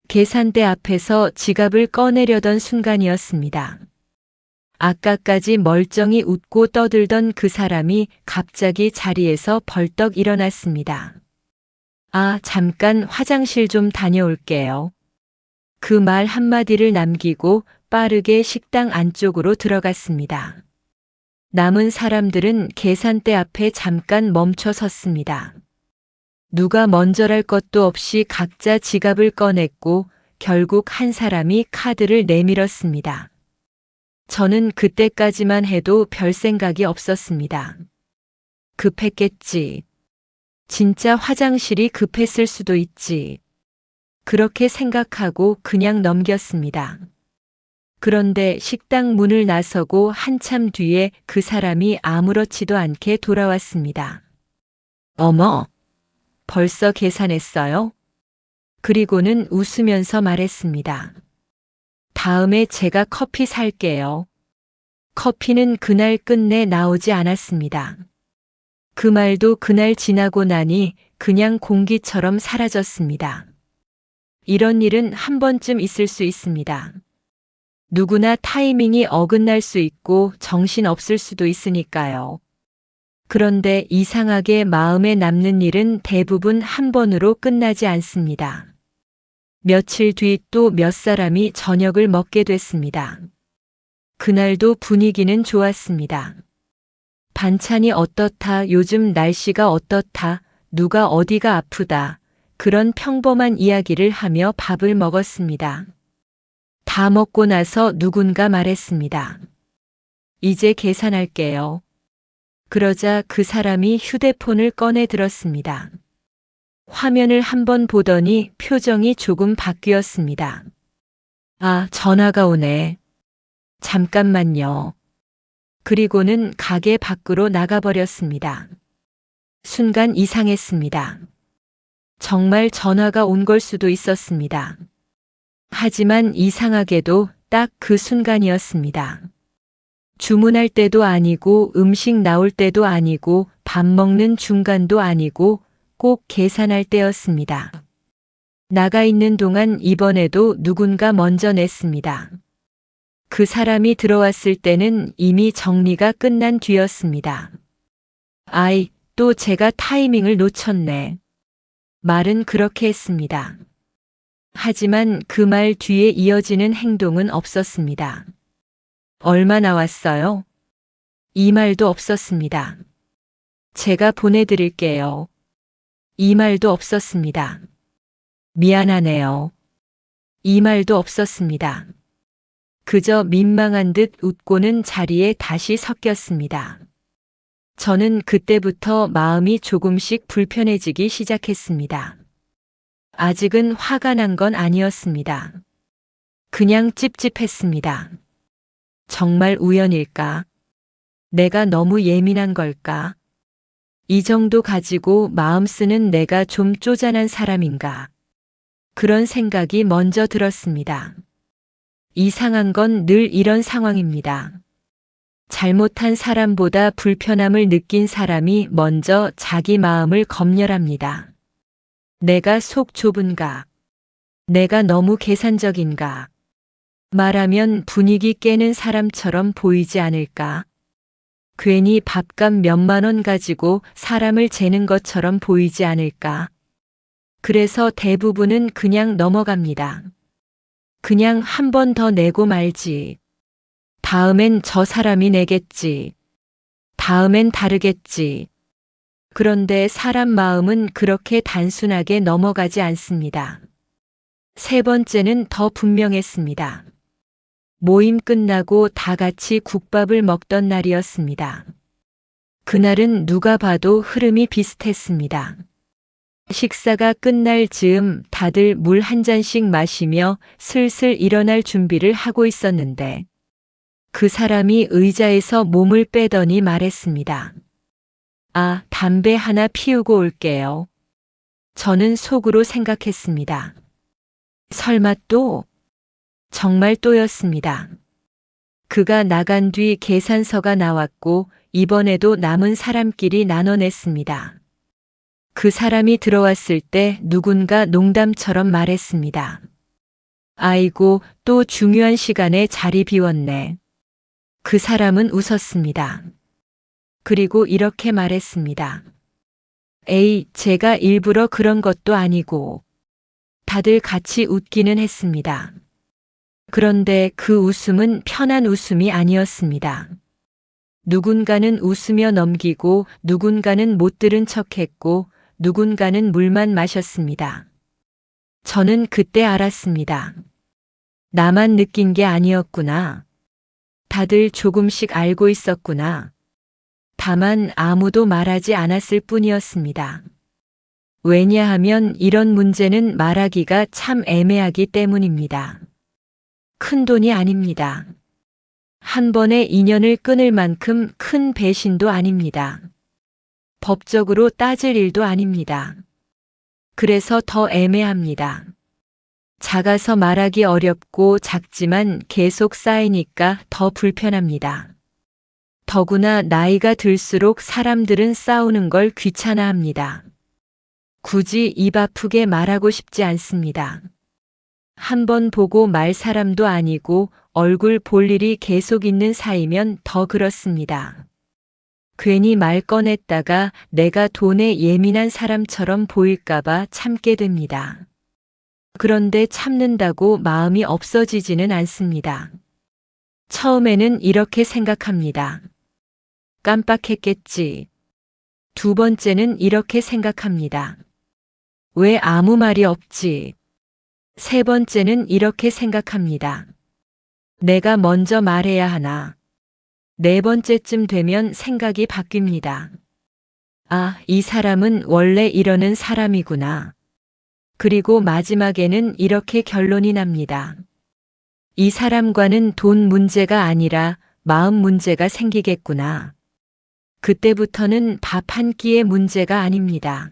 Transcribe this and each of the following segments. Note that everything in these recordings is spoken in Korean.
계산대 앞에서 지갑을 꺼내려던 순간이었습니다. 아까까지 멀쩡히 웃고 떠들던 그 사람이 갑자기 자리에서 벌떡 일어났습니다. 아, 잠깐 화장실 좀 다녀올게요. 그 말 한마디를 남기고 빠르게 식당 안쪽으로 들어갔습니다. 남은 사람들은 계산대 앞에 잠깐 멈춰 섰습니다. 누가 먼저랄 것도 없이 각자 지갑을 꺼냈고 결국 한 사람이 카드를 내밀었습니다. 저는 그때까지만 해도 별 생각이 없었습니다. 급했겠지. 진짜 화장실이 급했을 수도 있지. 그렇게 생각하고 그냥 넘겼습니다. 그런데 식당 문을 나서고 한참 뒤에 그 사람이 아무렇지도 않게 돌아왔습니다. 어머, 벌써 계산했어요? 그리고는 웃으면서 말했습니다. 다음에 제가 커피 살게요. 커피는 그날 끝내 나오지 않았습니다. 그 말도 그날 지나고 나니 그냥 공기처럼 사라졌습니다. 이런 일은 한 번쯤 있을 수 있습니다. 누구나 타이밍이 어긋날 수 있고 정신 없을 수도 있으니까요. 그런데 이상하게 마음에 남는 일은 대부분 한 번으로 끝나지 않습니다. 며칠 뒤 또 몇 사람이 저녁을 먹게 됐습니다. 그날도 분위기는 좋았습니다. 반찬이 어떻다, 요즘 날씨가 어떻다, 누가 어디가 아프다, 그런 평범한 이야기를 하며 밥을 먹었습니다. 다 먹고 나서 누군가 말했습니다. 이제 계산할게요. 그러자 그 사람이 휴대폰을 꺼내 들었습니다. 화면을 한번 보더니 표정이 조금 바뀌었습니다. 아, 전화가 오네. 잠깐만요. 그리고는 가게 밖으로 나가버렸습니다. 순간 이상했습니다. 정말 전화가 온 걸 수도 있었습니다. 하지만 이상하게도 딱 그 순간이었습니다. 주문할 때도 아니고 음식 나올 때도 아니고 밥 먹는 중간도 아니고 꼭 계산할 때였습니다. 나가 있는 동안 이번에도 누군가 먼저 냈습니다. 그 사람이 들어왔을 때는 이미 정리가 끝난 뒤였습니다. 아이, 또 제가 타이밍을 놓쳤네. 말은 그렇게 했습니다. 하지만 그 말 뒤에 이어지는 행동은 없었습니다. 얼마 나왔어요? 이 말도 없었습니다. 제가 보내드릴게요. 이 말도 없었습니다. 미안하네요. 이 말도 없었습니다. 그저 민망한 듯 웃고는 자리에 다시 섞였습니다. 저는 그때부터 마음이 조금씩 불편해지기 시작했습니다. 아직은 화가 난 건 아니었습니다. 그냥 찝찝했습니다. 정말 우연일까? 내가 너무 예민한 걸까? 이 정도 가지고 마음 쓰는 내가 좀 쪼잔한 사람인가? 그런 생각이 먼저 들었습니다. 이상한 건 늘 이런 상황입니다. 잘못한 사람보다 불편함을 느낀 사람이 먼저 자기 마음을 검열합니다. 내가 속 좁은가? 내가 너무 계산적인가? 말하면 분위기 깨는 사람처럼 보이지 않을까? 괜히 밥값 몇만 원 가지고 사람을 재는 것처럼 보이지 않을까? 그래서 대부분은 그냥 넘어갑니다. 그냥 한 번 더 내고 말지. 다음엔 저 사람이 내겠지. 다음엔 다르겠지. 그런데 사람 마음은 그렇게 단순하게 넘어가지 않습니다. 세 번째는 더 분명했습니다. 모임 끝나고 다 같이 국밥을 먹던 날이었습니다. 그날은 누가 봐도 흐름이 비슷했습니다. 식사가 끝날 즈음 다들 물 한 잔씩 마시며 슬슬 일어날 준비를 하고 있었는데 그 사람이 의자에서 몸을 빼더니 말했습니다. 아, 담배 하나 피우고 올게요. 저는 속으로 생각했습니다. 설마 또? 정말 또였습니다. 그가 나간 뒤 계산서가 나왔고 이번에도 남은 사람끼리 나눠냈습니다. 그 사람이 들어왔을 때 누군가 농담처럼 말했습니다. 아이고, 또 중요한 시간에 자리 비웠네. 그 사람은 웃었습니다. 그리고 이렇게 말했습니다. 에이, 제가 일부러 그런 것도 아니고. 다들 같이 웃기는 했습니다. 그런데 그 웃음은 편한 웃음이 아니었습니다. 누군가는 웃으며 넘기고 누군가는 못 들은 척했고 누군가는 물만 마셨습니다. 저는 그때 알았습니다. 나만 느낀 게 아니었구나. 다들 조금씩 알고 있었구나. 다만 아무도 말하지 않았을 뿐이었습니다. 왜냐하면 이런 문제는 말하기가 참 애매하기 때문입니다. 큰 돈이 아닙니다. 한 번에 인연을 끊을 만큼 큰 배신도 아닙니다. 법적으로 따질 일도 아닙니다. 그래서 더 애매합니다. 작아서 말하기 어렵고 작지만 계속 쌓이니까 더 불편합니다. 더구나 나이가 들수록 사람들은 싸우는 걸 귀찮아합니다. 굳이 입 아프게 말하고 싶지 않습니다. 한 번 보고 말 사람도 아니고 얼굴 볼 일이 계속 있는 사이면 더 그렇습니다. 괜히 말 꺼냈다가 내가 돈에 예민한 사람처럼 보일까봐 참게 됩니다. 그런데 참는다고 마음이 없어지지는 않습니다. 처음에는 이렇게 생각합니다. 깜빡했겠지. 두 번째는 이렇게 생각합니다. 왜 아무 말이 없지? 세 번째는 이렇게 생각합니다. 내가 먼저 말해야 하나? 네 번째쯤 되면 생각이 바뀝니다. 아, 이 사람은 원래 이러는 사람이구나. 그리고 마지막에는 이렇게 결론이 납니다. 이 사람과는 돈 문제가 아니라 마음 문제가 생기겠구나. 그때부터는 밥 한 끼의 문제가 아닙니다.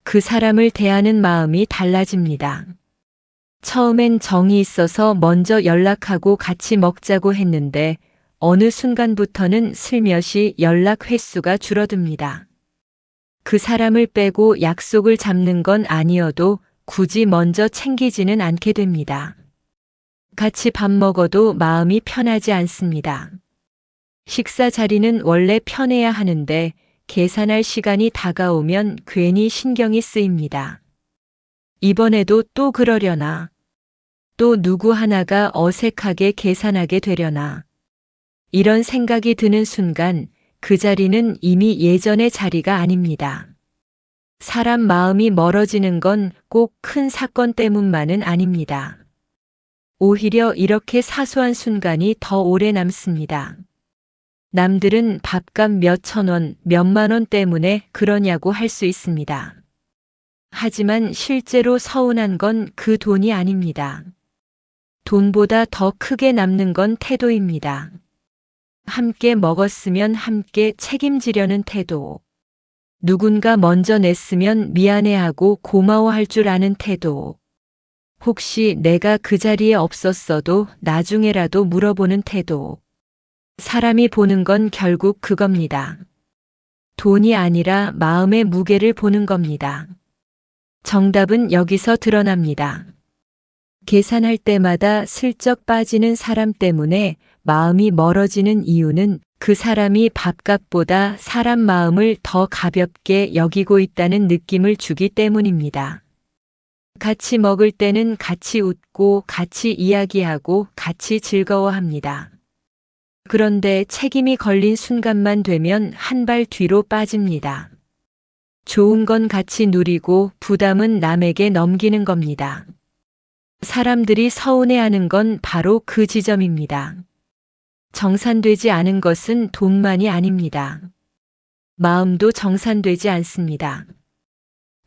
그 사람을 대하는 마음이 달라집니다. 처음엔 정이 있어서 먼저 연락하고 같이 먹자고 했는데 어느 순간부터는 슬며시 연락 횟수가 줄어듭니다. 그 사람을 빼고 약속을 잡는 건 아니어도 굳이 먼저 챙기지는 않게 됩니다. 같이 밥 먹어도 마음이 편하지 않습니다. 식사 자리는 원래 편해야 하는데 계산할 시간이 다가오면 괜히 신경이 쓰입니다. 이번에도 또 그러려나? 또 누구 하나가 어색하게 계산하게 되려나? 이런 생각이 드는 순간 그 자리는 이미 예전의 자리가 아닙니다. 사람 마음이 멀어지는 건 꼭 큰 사건 때문만은 아닙니다. 오히려 이렇게 사소한 순간이 더 오래 남습니다. 남들은 밥값 몇천 원, 몇만 원 때문에 그러냐고 할 수 있습니다. 하지만 실제로 서운한 건 그 돈이 아닙니다. 돈보다 더 크게 남는 건 태도입니다. 함께 먹었으면 함께 책임지려는 태도. 누군가 먼저 냈으면 미안해하고 고마워할 줄 아는 태도. 혹시 내가 그 자리에 없었어도 나중에라도 물어보는 태도. 사람이 보는 건 결국 그겁니다. 돈이 아니라 마음의 무게를 보는 겁니다. 정답은 여기서 드러납니다. 계산할 때마다 슬쩍 빠지는 사람 때문에 마음이 멀어지는 이유는 그 사람이 밥값보다 사람 마음을 더 가볍게 여기고 있다는 느낌을 주기 때문입니다. 같이 먹을 때는 같이 웃고 같이 이야기하고 같이 즐거워합니다. 그런데 책임이 걸린 순간만 되면 한 발 뒤로 빠집니다. 좋은 건 같이 누리고 부담은 남에게 넘기는 겁니다. 사람들이 서운해하는 건 바로 그 지점입니다. 정산되지 않은 것은 돈만이 아닙니다. 마음도 정산되지 않습니다.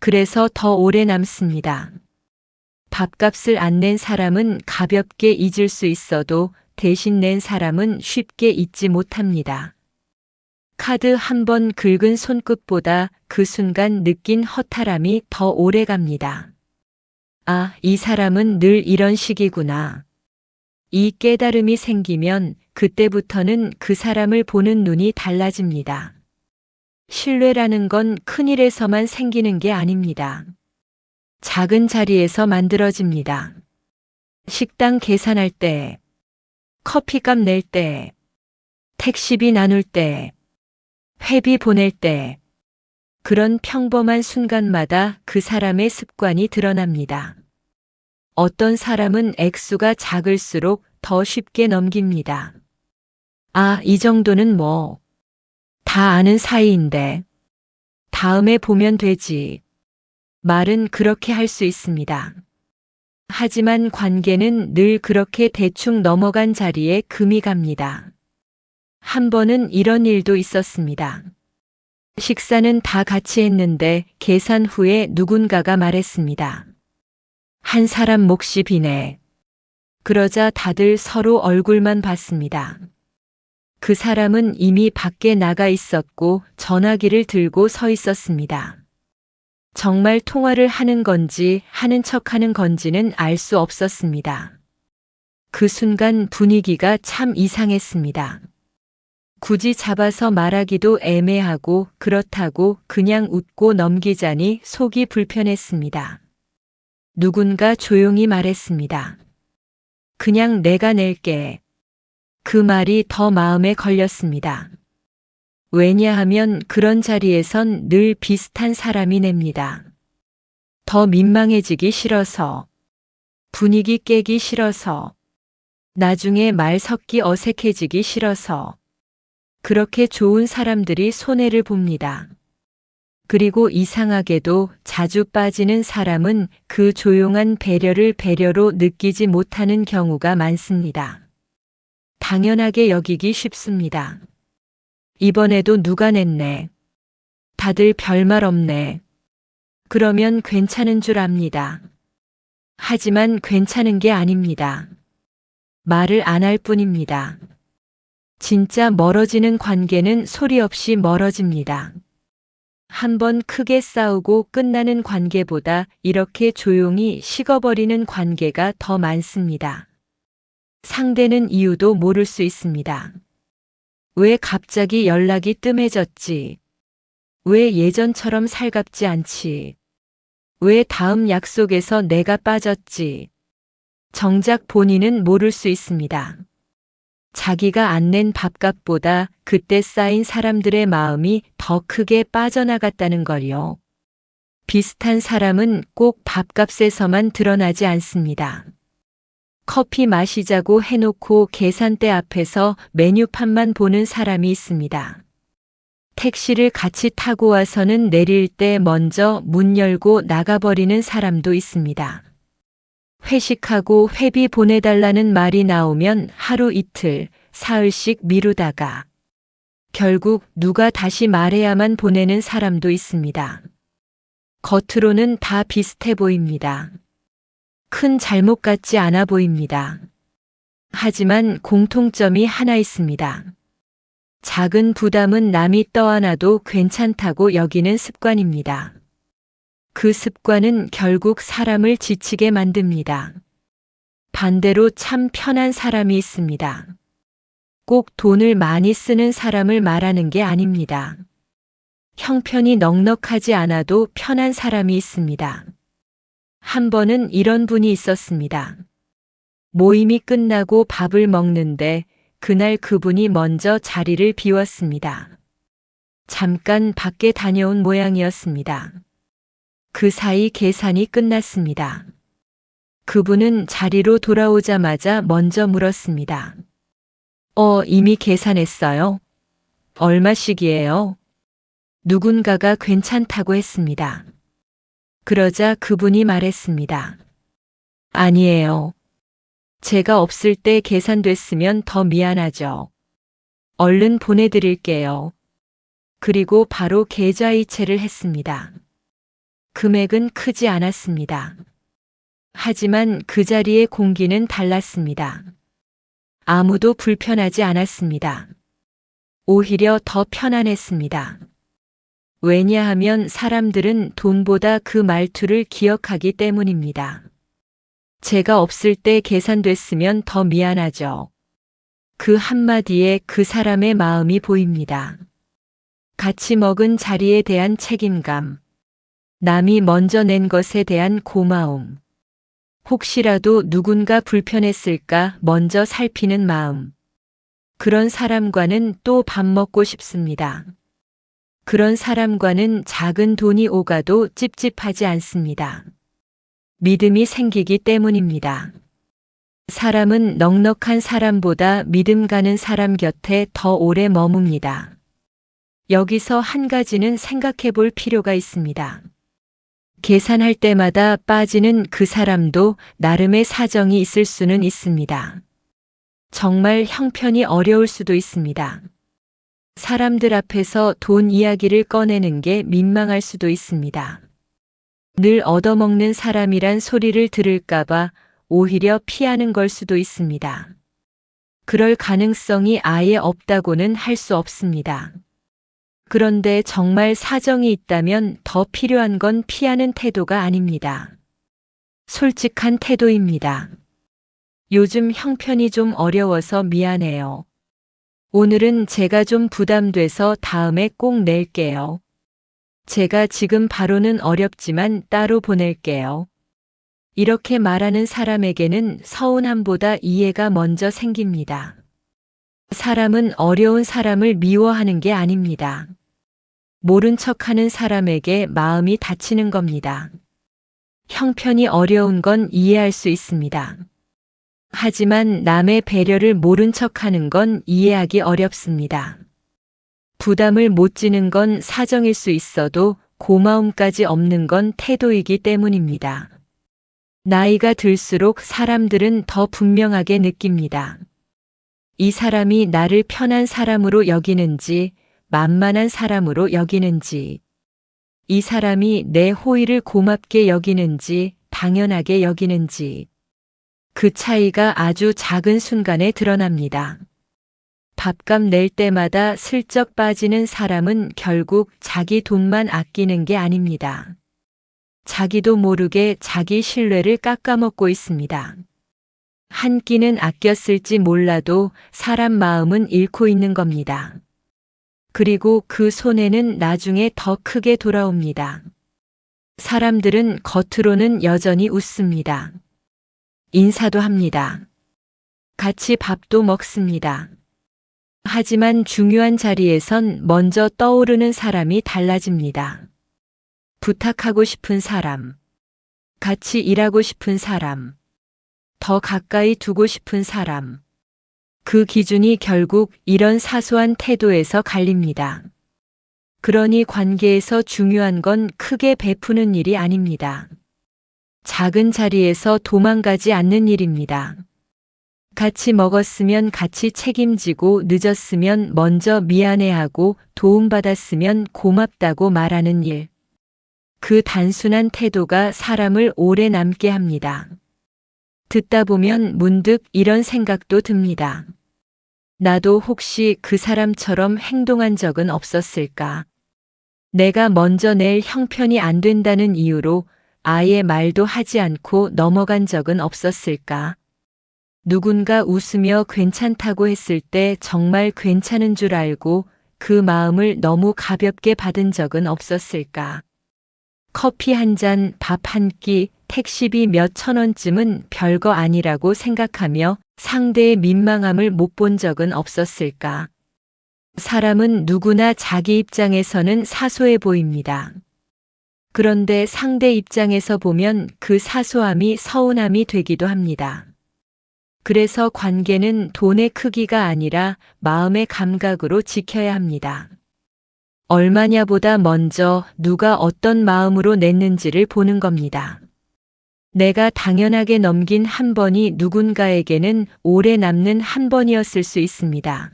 그래서 더 오래 남습니다. 밥값을 안 낸 사람은 가볍게 잊을 수 있어도 대신 낸 사람은 쉽게 잊지 못합니다. 카드 한 번 긁은 손끝보다 그 순간 느낀 허탈함이 더 오래 갑니다. 아, 이 사람은 늘 이런 식이구나. 이 깨달음이 생기면 그때부터는 그 사람을 보는 눈이 달라집니다. 신뢰라는 건 큰 일에서만 생기는 게 아닙니다. 작은 자리에서 만들어집니다. 식당 계산할 때, 커피값 낼 때, 택시비 나눌 때, 회비 보낼 때, 그런 평범한 순간마다 그 사람의 습관이 드러납니다. 어떤 사람은 액수가 작을수록 더 쉽게 넘깁니다. 아, 이 정도는 뭐, 다 아는 사이인데, 다음에 보면 되지. 말은 그렇게 할 수 있습니다. 하지만 관계는 늘 그렇게 대충 넘어간 자리에 금이 갑니다. 한 번은 이런 일도 있었습니다. 식사는 다 같이 했는데 계산 후에 누군가가 말했습니다. 한 사람 몫이 비네. 그러자 다들 서로 얼굴만 봤습니다. 그 사람은 이미 밖에 나가 있었고 전화기를 들고 서 있었습니다. 정말 통화를 하는 건지 하는 척하는 건지는 알 수 없었습니다. 그 순간 분위기가 참 이상했습니다. 굳이 잡아서 말하기도 애매하고 그렇다고 그냥 웃고 넘기자니 속이 불편했습니다. 누군가 조용히 말했습니다. 그냥 내가 낼게. 그 말이 더 마음에 걸렸습니다. 왜냐하면 그런 자리에선 늘 비슷한 사람이 냅니다. 더 민망해지기 싫어서, 분위기 깨기 싫어서, 나중에 말 섞기 어색해지기 싫어서, 그렇게 좋은 사람들이 손해를 봅니다. 그리고 이상하게도 자주 빠지는 사람은 그 조용한 배려를 배려로 느끼지 못하는 경우가 많습니다. 당연하게 여기기 쉽습니다. 이번에도 누가 냈네. 다들 별말 없네. 그러면 괜찮은 줄 압니다. 하지만 괜찮은 게 아닙니다. 말을 안 할 뿐입니다. 진짜 멀어지는 관계는 소리 없이 멀어집니다. 한번 크게 싸우고 끝나는 관계보다 이렇게 조용히 식어버리는 관계가 더 많습니다. 상대는 이유도 모를 수 있습니다. 왜 갑자기 연락이 뜸해졌지? 왜 예전처럼 살갑지 않지? 왜 다음 약속에서 내가 빠졌지? 정작 본인은 모를 수 있습니다. 자기가 안 낸 밥값보다 그때 쌓인 사람들의 마음이 더 크게 빠져나갔다는 걸요. 비슷한 사람은 꼭 밥값에서만 드러나지 않습니다. 커피 마시자고 해놓고 계산대 앞에서 메뉴판만 보는 사람이 있습니다. 택시를 같이 타고 와서는 내릴 때 먼저 문 열고 나가버리는 사람도 있습니다. 회식하고 회비 보내달라는 말이 나오면 하루 이틀, 사흘씩 미루다가 결국 누가 다시 말해야만 보내는 사람도 있습니다. 겉으로는 다 비슷해 보입니다. 큰 잘못 같지 않아 보입니다. 하지만 공통점이 하나 있습니다. 작은 부담은 남이 떠안아도 괜찮다고 여기는 습관입니다. 그 습관은 결국 사람을 지치게 만듭니다. 반대로 참 편한 사람이 있습니다. 꼭 돈을 많이 쓰는 사람을 말하는 게 아닙니다. 형편이 넉넉하지 않아도 편한 사람이 있습니다. 한 번은 이런 분이 있었습니다. 모임이 끝나고 밥을 먹는데 그날 그분이 먼저 자리를 비웠습니다. 잠깐 밖에 다녀온 모양이었습니다. 그 사이 계산이 끝났습니다. 그분은 자리로 돌아오자마자 먼저 물었습니다. 이미 계산했어요? 얼마씩이에요? 누군가가 괜찮다고 했습니다. 그러자 그분이 말했습니다. 아니에요. 제가 없을 때 계산됐으면 더 미안하죠. 얼른 보내드릴게요. 그리고 바로 계좌이체를 했습니다. 금액은 크지 않았습니다. 하지만 그 자리의 공기는 달랐습니다. 아무도 불편하지 않았습니다. 오히려 더 편안했습니다. 왜냐하면 사람들은 돈보다 그 말투를 기억하기 때문입니다. 제가 없을 때 계산됐으면 더 미안하죠. 그 한마디에 그 사람의 마음이 보입니다. 같이 먹은 자리에 대한 책임감, 남이 먼저 낸 것에 대한 고마움, 혹시라도 누군가 불편했을까 먼저 살피는 마음. 그런 사람과는 또 밥 먹고 싶습니다. 그런 사람과는 작은 돈이 오가도 찝찝하지 않습니다. 믿음이 생기기 때문입니다. 사람은 넉넉한 사람보다 믿음 가는 사람 곁에 더 오래 머뭅니다. 여기서 한 가지는 생각해 볼 필요가 있습니다. 계산할 때마다 빠지는 그 사람도 나름의 사정이 있을 수는 있습니다. 정말 형편이 어려울 수도 있습니다. 사람들 앞에서 돈 이야기를 꺼내는 게 민망할 수도 있습니다. 늘 얻어먹는 사람이란 소리를 들을까봐 오히려 피하는 걸 수도 있습니다. 그럴 가능성이 아예 없다고는 할 수 없습니다. 그런데 정말 사정이 있다면 더 필요한 건 피하는 태도가 아닙니다. 솔직한 태도입니다. 요즘 형편이 좀 어려워서 미안해요. 오늘은 제가 좀 부담돼서 다음에 꼭 낼게요. 제가 지금 바로는 어렵지만 따로 보낼게요. 이렇게 말하는 사람에게는 서운함보다 이해가 먼저 생깁니다. 사람은 어려운 사람을 미워하는 게 아닙니다. 모른 척하는 사람에게 마음이 다치는 겁니다. 형편이 어려운 건 이해할 수 있습니다. 하지만 남의 배려를 모른 척하는 건 이해하기 어렵습니다. 부담을 못 지는 건 사정일 수 있어도 고마움까지 없는 건 태도이기 때문입니다. 나이가 들수록 사람들은 더 분명하게 느낍니다. 이 사람이 나를 편한 사람으로 여기는지 만만한 사람으로 여기는지, 이 사람이 내 호의를 고맙게 여기는지 당연하게 여기는지, 그 차이가 아주 작은 순간에 드러납니다. 밥값 낼 때마다 슬쩍 빠지는 사람은 결국 자기 돈만 아끼는 게 아닙니다. 자기도 모르게 자기 신뢰를 깎아먹고 있습니다. 한 끼는 아꼈을지 몰라도 사람 마음은 잃고 있는 겁니다. 그리고 그 손해는 나중에 더 크게 돌아옵니다. 사람들은 겉으로는 여전히 웃습니다. 인사도 합니다. 같이 밥도 먹습니다. 하지만 중요한 자리에선 먼저 떠오르는 사람이 달라집니다. 부탁하고 싶은 사람, 같이 일하고 싶은 사람, 더 가까이 두고 싶은 사람. 그 기준이 결국 이런 사소한 태도에서 갈립니다. 그러니 관계에서 중요한 건 크게 베푸는 일이 아닙니다. 작은 자리에서 도망가지 않는 일입니다. 같이 먹었으면 같이 책임지고 늦었으면 먼저 미안해하고 도움받았으면 고맙다고 말하는 일. 그 단순한 태도가 사람을 오래 남게 합니다. 듣다 보면 문득 이런 생각도 듭니다. 나도 혹시 그 사람처럼 행동한 적은 없었을까? 내가 먼저 낼 형편이 안 된다는 이유로 아예 말도 하지 않고 넘어간 적은 없었을까? 누군가 웃으며 괜찮다고 했을 때 정말 괜찮은 줄 알고 그 마음을 너무 가볍게 받은 적은 없었을까? 커피 한 잔, 밥 한 끼, 택시비 몇천 원쯤은 별거 아니라고 생각하며 상대의 민망함을 못 본 적은 없었을까? 사람은 누구나 자기 입장에서는 사소해 보입니다. 그런데 상대 입장에서 보면 그 사소함이 서운함이 되기도 합니다. 그래서 관계는 돈의 크기가 아니라 마음의 감각으로 지켜야 합니다. 얼마냐보다 먼저 누가 어떤 마음으로 냈는지를 보는 겁니다. 내가 당연하게 넘긴 한 번이 누군가에게는 오래 남는 한 번이었을 수 있습니다.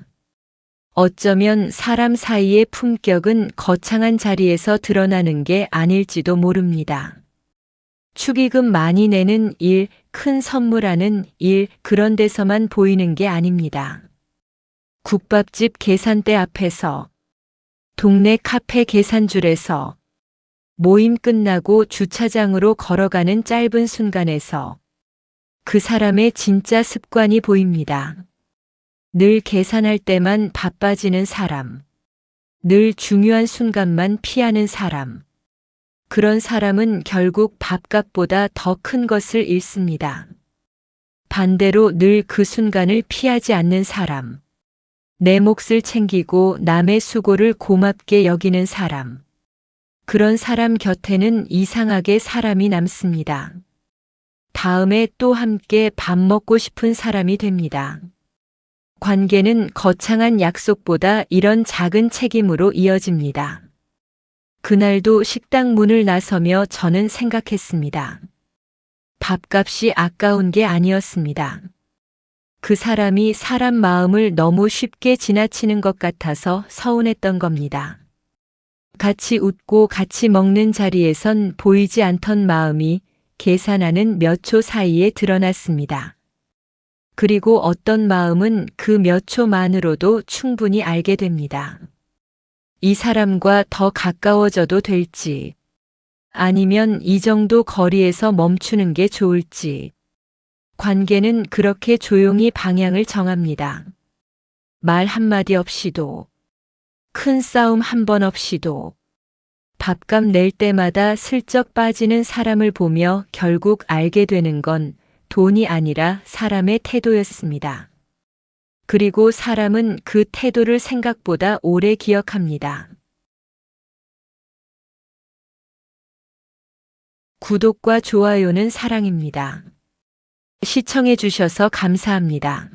어쩌면 사람 사이의 품격은 거창한 자리에서 드러나는 게 아닐지도 모릅니다. 축의금 많이 내는 일, 큰 선물하는 일, 그런 데서만 보이는 게 아닙니다. 국밥집 계산대 앞에서, 동네 카페 계산줄에서, 모임 끝나고 주차장으로 걸어가는 짧은 순간에서 그 사람의 진짜 습관이 보입니다. 늘 계산할 때만 바빠지는 사람, 늘 중요한 순간만 피하는 사람, 그런 사람은 결국 밥값보다 더 큰 것을 잃습니다. 반대로 늘 그 순간을 피하지 않는 사람. 내 몫을 챙기고 남의 수고를 고맙게 여기는 사람. 그런 사람 곁에는 이상하게 사람이 남습니다. 다음에 또 함께 밥 먹고 싶은 사람이 됩니다. 관계는 거창한 약속보다 이런 작은 책임으로 이어집니다. 그날도 식당 문을 나서며 저는 생각했습니다. 밥값이 아까운 게 아니었습니다. 그 사람이 사람 마음을 너무 쉽게 지나치는 것 같아서 서운했던 겁니다. 같이 웃고 같이 먹는 자리에선 보이지 않던 마음이 계산하는 몇 초 사이에 드러났습니다. 그리고 어떤 마음은 그 몇 초만으로도 충분히 알게 됩니다. 이 사람과 더 가까워져도 될지, 아니면 이 정도 거리에서 멈추는 게 좋을지. 관계는 그렇게 조용히 방향을 정합니다. 말 한마디 없이도, 큰 싸움 한 번 없이도, 밥값 낼 때마다 슬쩍 빠지는 사람을 보며 결국 알게 되는 건 돈이 아니라 사람의 태도였습니다. 그리고 사람은 그 태도를 생각보다 오래 기억합니다. 구독과 좋아요는 사랑입니다. 시청해 주셔서 감사합니다.